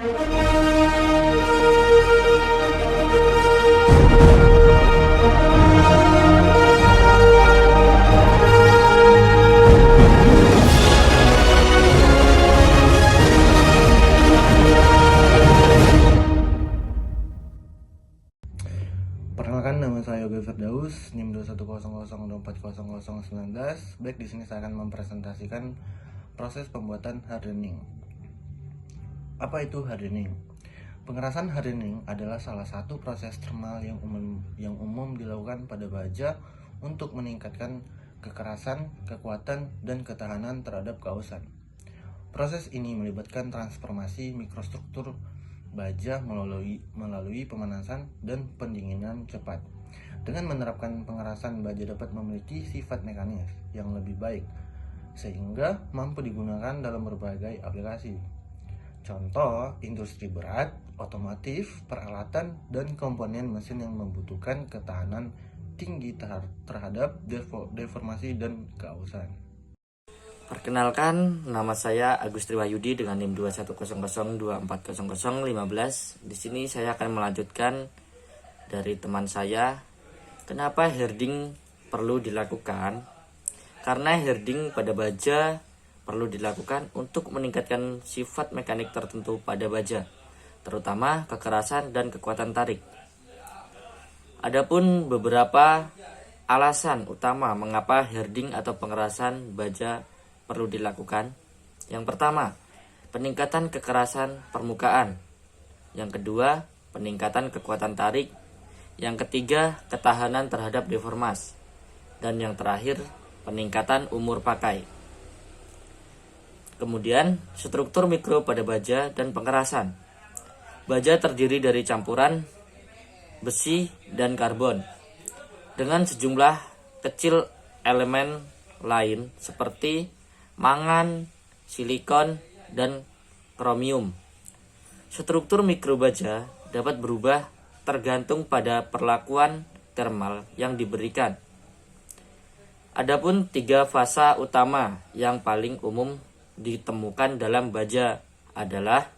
Perkenalkan, nama saya Yoga Firdaus, NIM 21002400019. Baik, di sini saya akan mempresentasikan proses pembuatan hardening. Apa itu hardening? Pengerasan hardening adalah salah satu proses termal yang umum dilakukan pada baja untuk meningkatkan kekerasan, kekuatan, dan ketahanan terhadap keausan. Proses ini melibatkan transformasi mikrostruktur baja melalui pemanasan dan pendinginan cepat. Dengan menerapkan pengerasan, baja dapat memiliki sifat mekanis yang lebih baik sehingga mampu digunakan dalam berbagai aplikasi. Contoh, industri berat, otomotif, peralatan, dan komponen mesin yang membutuhkan ketahanan tinggi terhadap deformasi dan keausan. Perkenalkan, nama saya Agus Triwayudi dengan NIM 21002400015. Di sini saya akan melanjutkan dari teman saya. Kenapa herding perlu dilakukan? Karena herding pada baja perlu dilakukan untuk meningkatkan sifat mekanik tertentu pada baja, terutama kekerasan dan kekuatan tarik. Adapun beberapa alasan utama mengapa herding atau pengerasan baja perlu dilakukan. Yang pertama, peningkatan kekerasan permukaan. Yang kedua, peningkatan kekuatan tarik. Yang ketiga, ketahanan terhadap deformasi. Dan yang terakhir, peningkatan umur pakai. Kemudian, struktur mikro pada baja dan pengerasan. Baja terdiri dari campuran besi dan karbon dengan sejumlah kecil elemen lain seperti mangan, silikon, dan kromium. Struktur mikro baja dapat berubah tergantung pada perlakuan termal yang diberikan. Adapun 3 fasa utama yang paling umum ditemukan dalam baja adalah: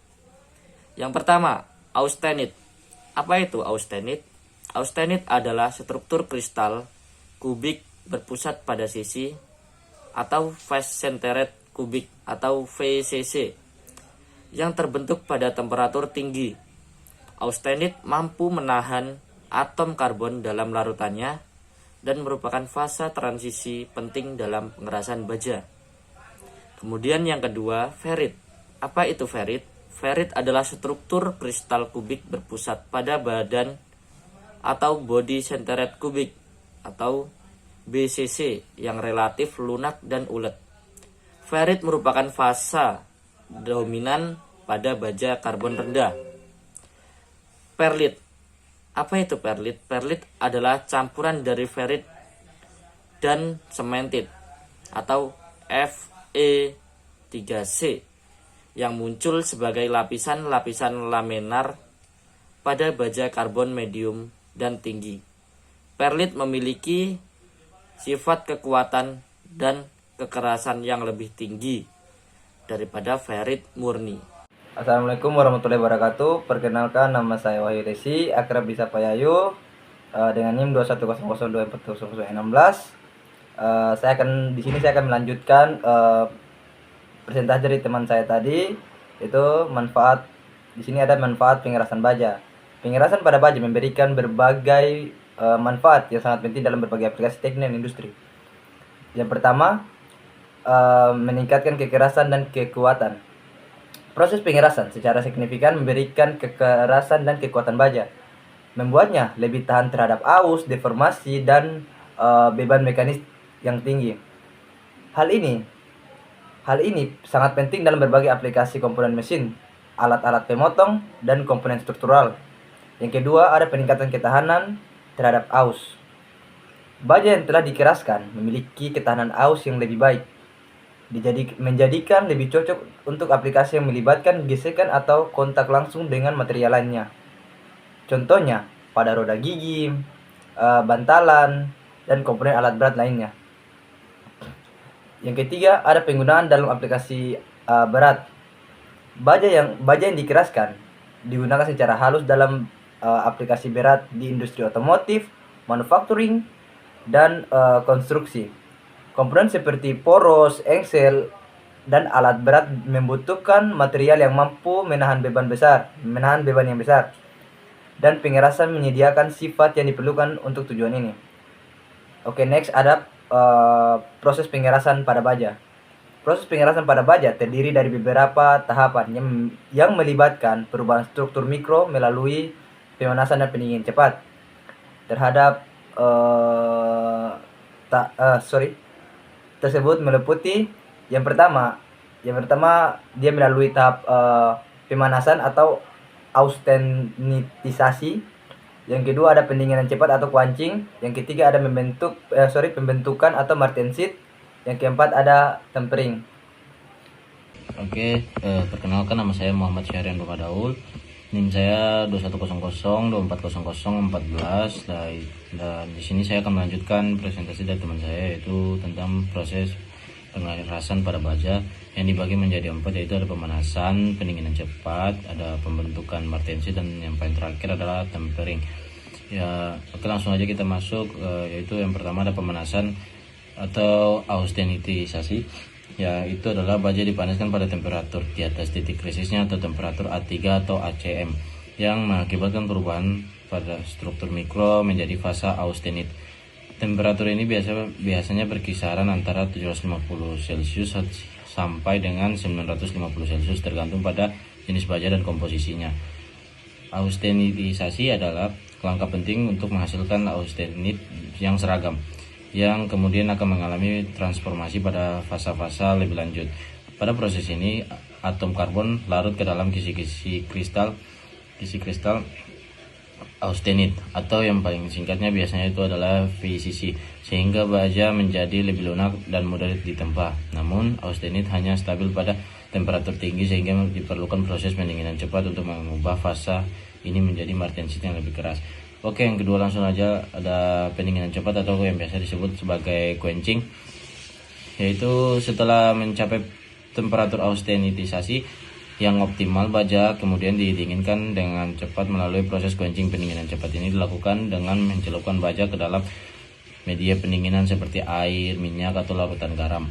yang pertama, austenit. Apa itu austenit? Austenit adalah struktur kristal kubik berpusat pada sisi atau face centered kubik atau VCC yang terbentuk pada temperatur tinggi. Austenit mampu menahan atom karbon dalam larutannya dan merupakan fase transisi penting dalam pengerasan baja. Kemudian yang kedua, ferrit. Apa itu ferrit? Ferrit adalah struktur kristal kubik berpusat pada badan atau body centered kubik atau BCC yang relatif lunak dan ulet. Ferrit merupakan fase dominan pada baja karbon rendah. Perlit. Apa itu perlit? Perlit adalah campuran dari ferrit dan sementit atau Fe3C yang muncul sebagai lapisan-lapisan laminar pada baja karbon medium dan tinggi. Perlit memiliki sifat kekuatan dan kekerasan yang lebih tinggi daripada ferrit murni. Assalamualaikum warahmatullahi wabarakatuh. Perkenalkan, nama saya Wahyu Resi, akrab disapa Yayu, dengan NIM 21002400016. Saya akan melanjutkan presentasi dari teman saya tadi, yaitu manfaat. Di sini ada manfaat pengerasan baja. Pengerasan pada baja memberikan berbagai manfaat yang sangat penting dalam berbagai aplikasi teknik dan industri. Yang pertama, meningkatkan kekerasan dan kekuatan. Proses pengerasan secara signifikan memberikan kekerasan dan kekuatan baja, membuatnya lebih tahan terhadap aus, deformasi, dan beban mekanis yang tinggi. Hal ini sangat penting dalam berbagai aplikasi komponen mesin, alat-alat pemotong, dan komponen struktural. Yang kedua, ada peningkatan ketahanan terhadap aus. Baja yang telah dikeraskan memiliki ketahanan aus yang lebih baik, menjadikan lebih cocok untuk aplikasi yang melibatkan gesekan atau kontak langsung dengan material lainnya. Contohnya pada roda gigi, bantalan, dan komponen alat berat lainnya. Yang ketiga, ada penggunaan dalam aplikasi berat. baja yang dikeraskan digunakan secara halus dalam aplikasi berat di industri otomotif, manufacturing, dan konstruksi. Komponen seperti poros, engsel, dan alat berat membutuhkan material yang mampu menahan beban yang besar. Dan pengerasan menyediakan sifat yang diperlukan untuk tujuan ini. Oke, next ada proses pengerasan pada baja. Proses pengerasan pada baja terdiri dari beberapa tahapan yang melibatkan perubahan struktur mikro melalui pemanasan dan pendinginan cepat terhadap tersebut meliputi yang pertama dia melalui tahap pemanasan atau austenitisasi. Yang kedua ada pendinginan cepat atau quenching. Yang ketiga ada pembentukan atau martensit. Yang keempat ada tempering. Oke, perkenalkan nama saya Muhammad Syahrian Daul. NIM saya 2100240014 dan di sini saya akan melanjutkan presentasi dari teman saya, yaitu tentang proses pengerasan pada baja yang dibagi menjadi 4, yaitu ada pemanasan, pendinginan cepat, ada pembentukan martensit, dan yang paling terakhir adalah tempering. Ya, oke, langsung aja kita masuk, yaitu yang pertama ada pemanasan atau austenitisasi. Ya, itu adalah baja dipanaskan pada temperatur di atas titik krisisnya atau temperatur A3 atau ACM yang mengakibatkan perubahan pada struktur mikro menjadi fase austenit. Temperatur ini biasanya berkisaran antara 750 Celcius sampai dengan 950 Celcius tergantung pada jenis baja dan komposisinya. Austenitisasi adalah langkah penting untuk menghasilkan austenit yang seragam, yang kemudian akan mengalami transformasi pada fase-fase lebih lanjut. Pada proses ini, atom karbon larut ke dalam kisi kristal austenit, atau yang paling singkatnya biasanya itu adalah VCC, sehingga baja menjadi lebih lunak dan mudah ditempa. Namun, austenit hanya stabil pada temperatur tinggi sehingga diperlukan proses pendinginan cepat untuk mengubah fase ini menjadi martensit yang lebih keras. Oke, yang kedua langsung aja ada pendinginan cepat atau yang biasa disebut sebagai quenching, yaitu setelah mencapai temperatur austenitisasi yang optimal, baja kemudian didinginkan dengan cepat melalui proses quenching. Pendinginan cepat ini dilakukan dengan mencelupkan baja ke dalam media pendinginan seperti air, minyak, atau larutan garam.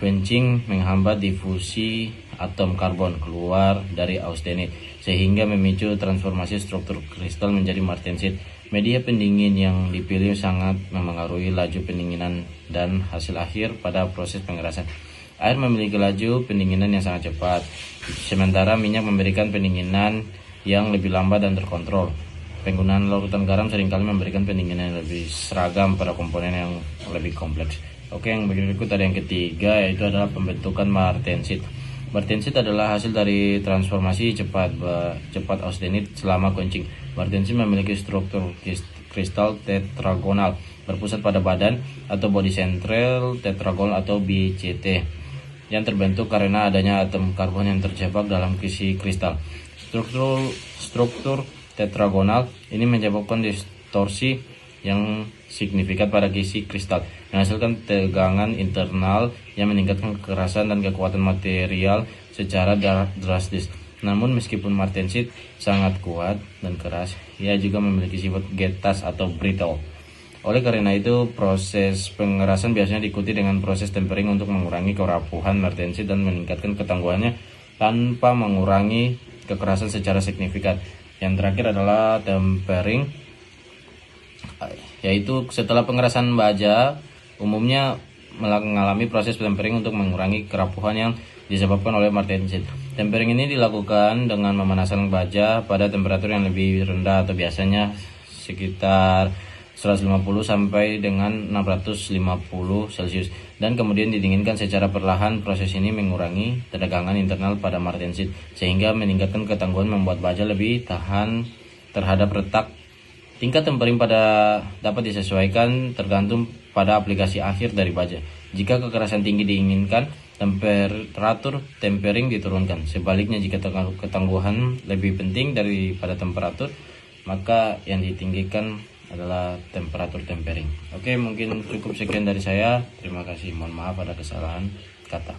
Quenching menghambat difusi atom karbon keluar dari austenit sehingga memicu transformasi struktur kristal menjadi martensit. Media pendingin yang dipilih sangat memengaruhi laju pendinginan dan hasil akhir pada proses pengerasan. Air memiliki laju pendinginan yang sangat cepat, sementara minyak memberikan pendinginan yang lebih lambat dan terkontrol. Penggunaan larutan garam seringkali memberikan pendinginan yang lebih seragam pada komponen yang lebih kompleks. Oke, yang berikut ada yang ketiga, yaitu adalah pembentukan martensit. Martensit adalah hasil dari transformasi cepat austenit selama quenching. Martensit memiliki struktur kristal tetragonal berpusat pada badan atau body central tetragonal atau BCT yang terbentuk karena adanya atom karbon yang terjebak dalam kisi kristal. Struktur tetragonal ini menyebabkan distorsi yang signifikan pada kisi kristal, menghasilkan tegangan internal yang meningkatkan kekerasan dan kekuatan material secara drastis. Namun meskipun martensit sangat kuat dan keras, ia juga memiliki sifat getas atau brittle. Oleh karena itu, proses pengerasan biasanya diikuti dengan proses tempering untuk mengurangi kerapuhan martensit dan meningkatkan ketangguhannya tanpa mengurangi kekerasan secara signifikan. Yang terakhir adalah tempering, yaitu setelah pengerasan baja umumnya mengalami proses tempering untuk mengurangi kerapuhan yang disebabkan oleh martensit. Tempering ini dilakukan dengan memanasan baja pada temperatur yang lebih rendah atau biasanya sekitar 150 sampai dengan 650 Celcius dan kemudian didinginkan secara perlahan. Proses ini mengurangi tegangan internal pada martensit sehingga meningkatkan ketangguhan, membuat baja lebih tahan terhadap retak. Tingkat tempering dapat disesuaikan tergantung pada aplikasi akhir dari baja. Jika kekerasan tinggi diinginkan, temperatur tempering diturunkan. Sebaliknya, jika ketangguhan lebih penting daripada temperatur, maka yang ditinggikan adalah temperatur tempering. Oke, mungkin cukup sekian dari saya. Terima kasih. Mohon maaf ada kesalahan kata.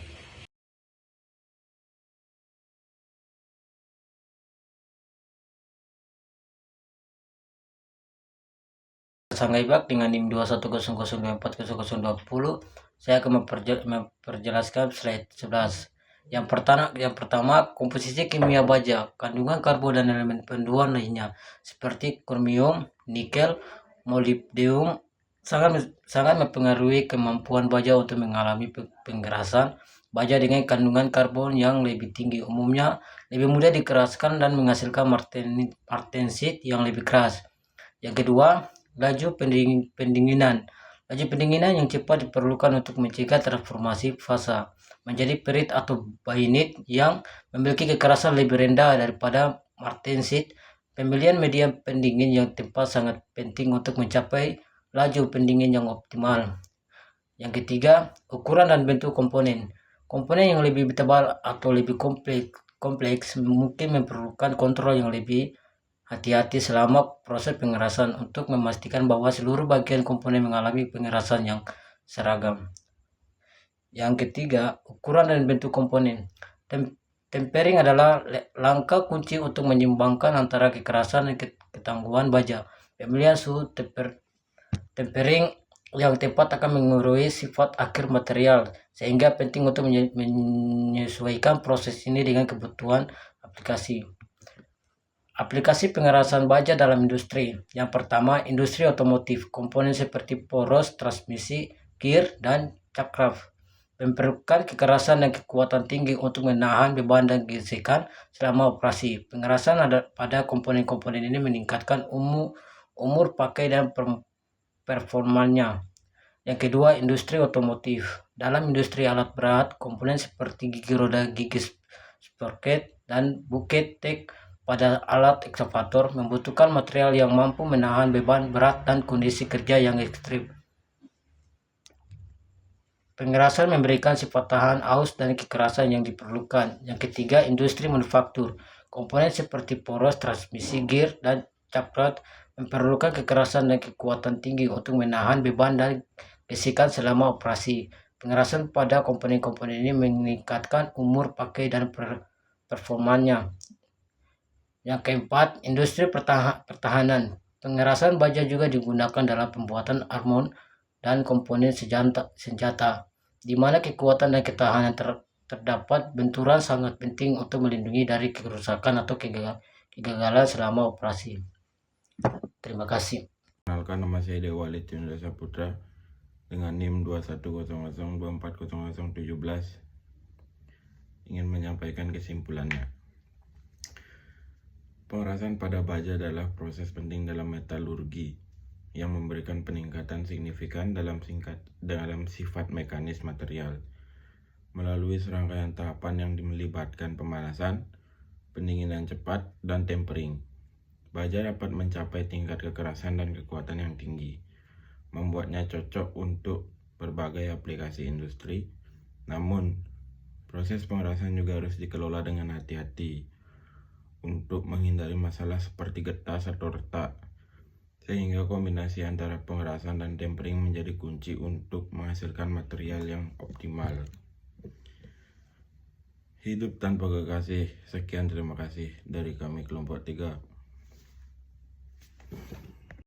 Sangaibak dengan NIM 2100240020. Saya akan memperjelaskan slide 11. Yang pertama komposisi kimia baja, kandungan karbon dan elemen panduan lainnya seperti kromium, nikel, molibdeum sangat mempengaruhi kemampuan baja untuk mengalami pengerasan. Baja dengan kandungan karbon yang lebih tinggi umumnya lebih mudah dikeraskan dan menghasilkan martensit yang lebih keras. Yang kedua, laju pendinginan. Laju pendinginan yang cepat diperlukan untuk mencegah transformasi fasa menjadi perit atau bainit yang memiliki kekerasan lebih rendah daripada martensit. Pemilihan media pendingin yang tepat sangat penting untuk mencapai laju pendingin yang optimal. Yang ketiga, ukuran dan bentuk komponen. Komponen yang lebih tebal atau lebih kompleks mungkin memerlukan kontrol yang lebih hati-hati selama proses pengerasan untuk memastikan bahwa seluruh bagian komponen mengalami pengerasan yang seragam. Yang ketiga, ukuran dan bentuk komponen. Tempering adalah langkah kunci untuk menyeimbangkan antara kekerasan dan ketangguhan baja. Pemilihan suhu tempering yang tepat akan mengurangi sifat akhir material, sehingga penting untuk menyesuaikan proses ini dengan kebutuhan aplikasi. Aplikasi pengerasan baja dalam industri. Yang pertama, industri otomotif. Komponen seperti poros, transmisi, gear, dan cakraf memerlukan kekerasan dan kekuatan tinggi untuk menahan beban dan gesekan selama operasi. Pengerasan pada komponen-komponen ini meningkatkan umur pakai dan performanya. Yang kedua, industri otomotif. Dalam industri alat berat, komponen seperti gigi roda, gigi sprocket, dan bucket tek pada alat ekskavator membutuhkan material yang mampu menahan beban berat dan kondisi kerja yang ekstrim. Pengerasan memberikan sifat tahan, aus, dan kekerasan yang diperlukan. Yang ketiga, industri manufaktur. Komponen seperti poros, transmisi, gear, dan cakraf memerlukan kekerasan dan kekuatan tinggi untuk menahan beban dan gesekan selama operasi. Pengerasan pada komponen-komponen ini meningkatkan umur pakai dan performanya. Yang keempat, industri pertahanan. Pengerasan baja juga digunakan dalam pembuatan armor dan komponen senjata, di mana kekuatan dan ketahanan terdapat benturan sangat penting untuk melindungi dari kerusakan atau kegagalan selama operasi. Terima kasih. Kenalkan, nama saya Dewa Walid Yunda Saputra dengan NIM 2100240017. Ingin menyampaikan kesimpulannya. Pengerasan pada baja adalah proses penting dalam metalurgi yang memberikan peningkatan signifikan dalam sifat mekanis material melalui serangkaian tahapan yang melibatkan pemanasan, pendinginan cepat, dan tempering. Baja dapat mencapai tingkat kekerasan dan kekuatan yang tinggi, membuatnya cocok untuk berbagai aplikasi industri. Namun, proses pengerasan juga harus dikelola dengan hati-hati untuk menghindari masalah seperti getas atau retak, sehingga kombinasi antara pengerasan dan tempering menjadi kunci untuk menghasilkan material yang optimal. Hidup tanpa kekasih. Sekian, terima kasih dari kami kelompok 3.